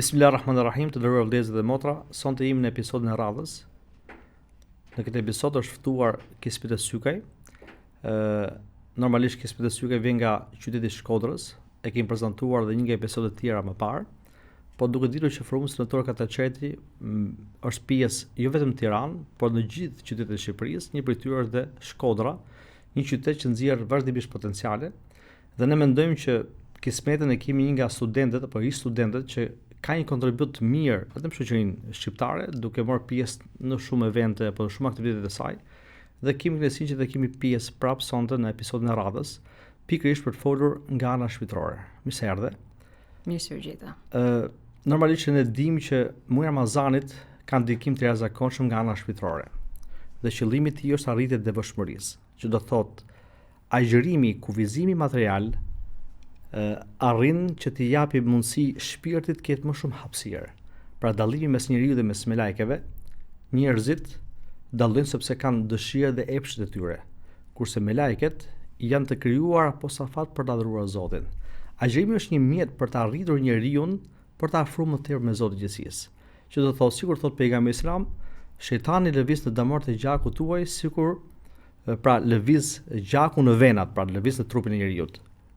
Bismillahirrahmanirrahim, të nderuar vëllezër dhe motra, sonte jemi në episodin e radhës. Në këtë episod është ftuar Kispita Sykaj. Normalisht Kispita Sykaj vjen nga qyteti i Shkodrës, e kemi prezantuar dhe një nga episodet tjera më parë, po duke ditur që Forumi Studentor Kataçeti është pjesë jo vetëm Tiranë, por në gjithë qytetet e Shqipërisë, një prej tyre është dhe Shkodra, një qytet që nxjerr vazhdimisht potenciale, dhe ne mendojmë që kismetën e kemi një nga studentët apo ish studentët që ka një kontribut të mirë vetëm shoqërinë shqiptare, duke marrë pjesë në shumë evente apo në shumë aktivitete të saj, dhe kemi kënaqësinë që të kemi pjesë prapë sonte në episodin e radhës, pikërisht për të folur nga ana shpirtërore. Mirë se erdhe. Mirë se u gjeta. Normalisht ne dimë që muaji i Ramazanit ka ndikim të jashtëzakonshëm nga ana shpirtërore. Dhe qëllimi i tij është arritja e devotshmërisë, që do thotë agjërimi, kufizimi material arrin që t'i japi mundësi shpirtit ketë më shumë hapësirë. Pra dallimi mes njeriu dhe mes melekeve, njerëzit dallojnë sepse kanë dëshirë dhe epshet e tyre, kurse meleket janë të krijuar posafat për ta adhuruar Zotin. Agjërimi është një mjet për të arritur njeriu për të afruar më tepër me Zotin e gjithësisë. Që do thotë, sikur thot pejgamberi Islam, shejtani lëviz në damort e gjakut tuaj sikur pra lëviz gjaku në venat, pra lëviz në trupin e njeriu.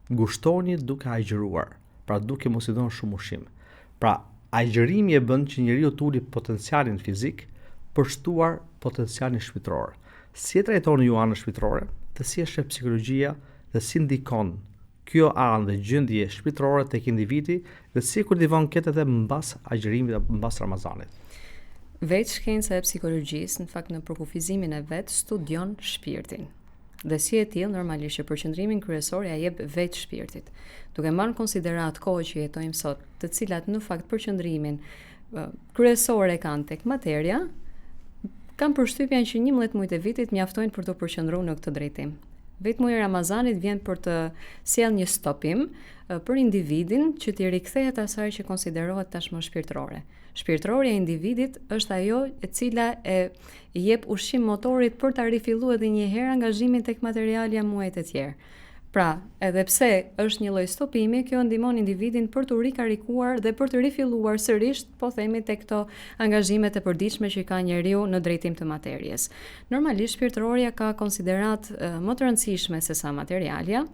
Gushtoni duke agjëruar, pra duke mos i dhënë shumë ushqim. Pra agjërimi e bën që njeriu të uli potencialin fizik për shtuar potencialin shpirtëror. Si e trajtoni ju anën shpirtërore, dhe si është psikologjia dhe si ndikon kjo anë dhe gjendje shpirtërore tek individi dhe si kultivon këtë edhe mbas agjërimit apo mbas Ramazanit. Veç shkenca e psikologjisë, në fakt në përkufizimin e vet, studion shpirtin. Dhe si e tillë normalisht që përqendrimin kryesor ja jep vetë shpirtit. Duke marrë në konsiderat kohë që jetojmë sot, të cilat në fakt përqendrimin kryesor e kanë tek materia, kam përshtypjen që 11 muajt e vitit mjaftojnë për të përqendruar në këtë drejtim. Vetë muaji i Ramazanit vjen për të sjellë një stopim për individin që t'i rikthehet asaj që konsiderohet tashmë shpirtërore. Shpirtërorja e individit është ajo e cila e jep ushqim motorit për ta rifilluar edhe një herë angazhimin tek materialja muajt e tjerë. Pra, edhe pse është një lloj stopimi, kjo ndihmon individin për të rikarikuar dhe për të rifilluar sërish, po themi, tek këto angazhimet e përditshme që ka njeriu në drejtim të materjes. Normalisht shpirtërorja ka konsiderat më të rëndësishme se sa materialja,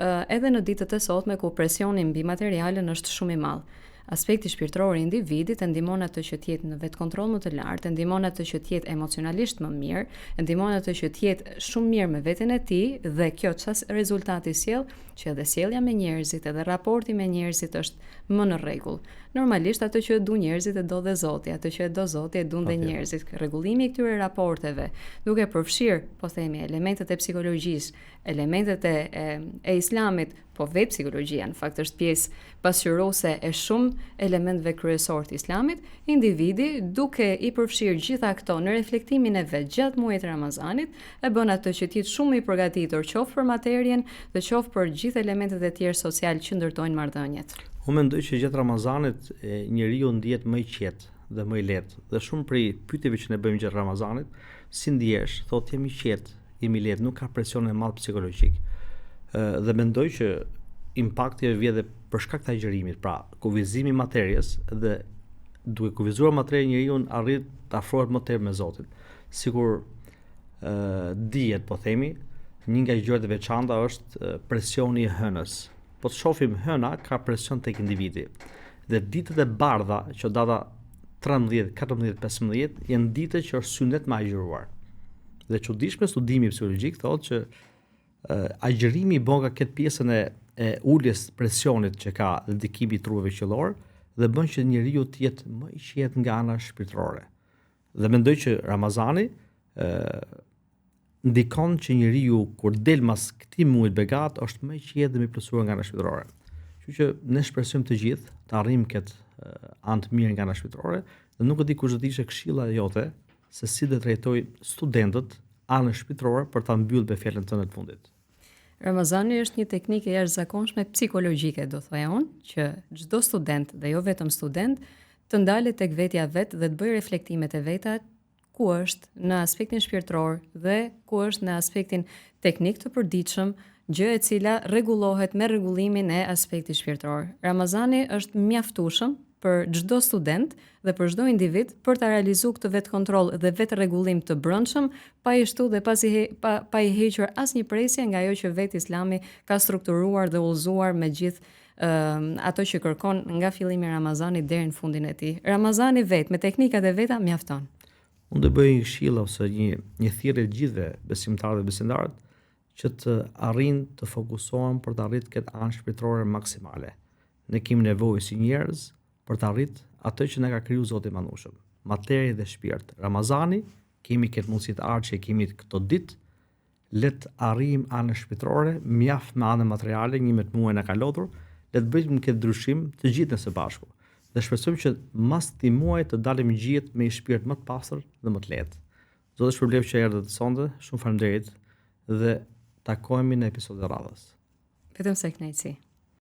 edhe në ditët e sotme ku presioni mbi materialin është shumë i madh. Aspekti shpirtëror i individit e ndihmon atë që të jetë në vetkontroll më të lartë, e ndihmon atë që të jetë emocionalisht më mirë, e ndihmon atë që të jetë shumë mirë me veten e tij, dhe kjo çfarë rezultati sjell, që edhe sjellja me njerëzit, edhe raporti me njerëzit është më në rregull. Normalisht atë që e du njerëzit e do dhe Zoti, atë që e do Zoti e duan dhe njerëzit. Rregullimi i këtyre raporteve, duke përfshirë, po themi, elementet e psikologjisë, elementet e Islamit, po vetë psikologjia në fakt është pjesë pasqyruese e shumë elementeve kryesor të Islamit, individi duke i përfshirë gjitha këto në reflektimin e vet gjatë muajit të Ramazanit, e bën atë që të jetë shumë i përgatitur qoftë për materien dhe qoftë për gjithë elementet e tjerë social që ndërtojnë marrëdhëniet. Unë mendoj që gjatë Ramazanit njeriu ndihet më i qetë dhe më i lehtë. Dhe shumë prej pyetjeve që ne bëjmë gjatë Ramazanit, si ndihesh? Thotë jam i qetë, jam i lehtë, nuk ka presion e madh psikologjik. Dhe mendoj që impakti vjen edhe për shkak të agjërimit, pra kufizimi i materjes, dhe duke kufizuar materjen njeriu arrit të afrohet më tepër me Zotin. Sikur dihet, po themi, një nga gjërat e veçanta është presioni i hënës. Po të shohim hëna ka presion tek individi. Dhe ditët e bardha, që data 13, 14, 15 janë ditët që është sunet me agjëruar. Dhe çuditshme studimi psikologjik thotë që agjërimi bën ka këtë pjesën e uljes presionit që ka dhe ndikimi i trupeve qellor dhe bën që njeriu të jetë më i qetë nga ana shpirtërore. Dhe mendoj që Ramazani ndikon që njeriu kur del mas këtij muaji begat është më i qetë dhe më i plotësuar nga ana shpirtërore. Kështu që ne shpresojmë të gjithë të arrijmë këtë anë të mirë nga ana shpirtërore dhe nuk e di kush do të ishte këshilla jote se si do trajtoj studentët anën shpirtërore për ta mbyllur me fjalën tënde të fundit. Ramazani është një teknikë e jashtëzakonshme psikologjike, do thoya unë, që çdo student dhe jo vetëm student të ndalet tek vetja vet dhe të bëjë reflektimet e veta ku është në aspektin shpirtëror dhe ku është në aspektin teknik të përditshëm, gjë e cila rregullohet me rregullimin e aspektit shpirtëror. Ramazani është mjaftueshëm për çdo student dhe për çdo individ për ta realizuar këtë vetë kontroll dhe vetë rregullim të brendshëm, pa i shtu dhe pa i hequr asnjë presje nga ajo që vetë Islami ka strukturuar dhe udhëzuar me gjithë ato që kërkon nga fillimi i Ramazanit deri në fundin e tij. Ramazani vetë me teknikat e veta mjafton. Unë do bëj një këshill ose një thirrje gjithëve besimtarëve dhe besimtarët që të arrijnë të fokusohen për të arritur këtë anë shpirtërore maksimale. Ne kemi nevojë si njerëz për të arritur atë që na ka krijuar Zoti i Madhërisht, materie dhe shpirt. Ramazani kemi këtë mundësi të ardhë që kemi këto ditë, le të arrijmë anën shpirtërore, mjaft me anën materiale, 11 muaj na ka lodhur, le të bëjmë këtë ndryshim të gjithë së bashku. Dhe shpresojmë që mas këtij muaji të dalim gjithë me një shpirt më të pastër dhe më të lehtë. Zoti shpërblet që erdhët sonte, shumë faleminderit dhe takohemi në episodin e radhës. Vetëm se kënaqësi.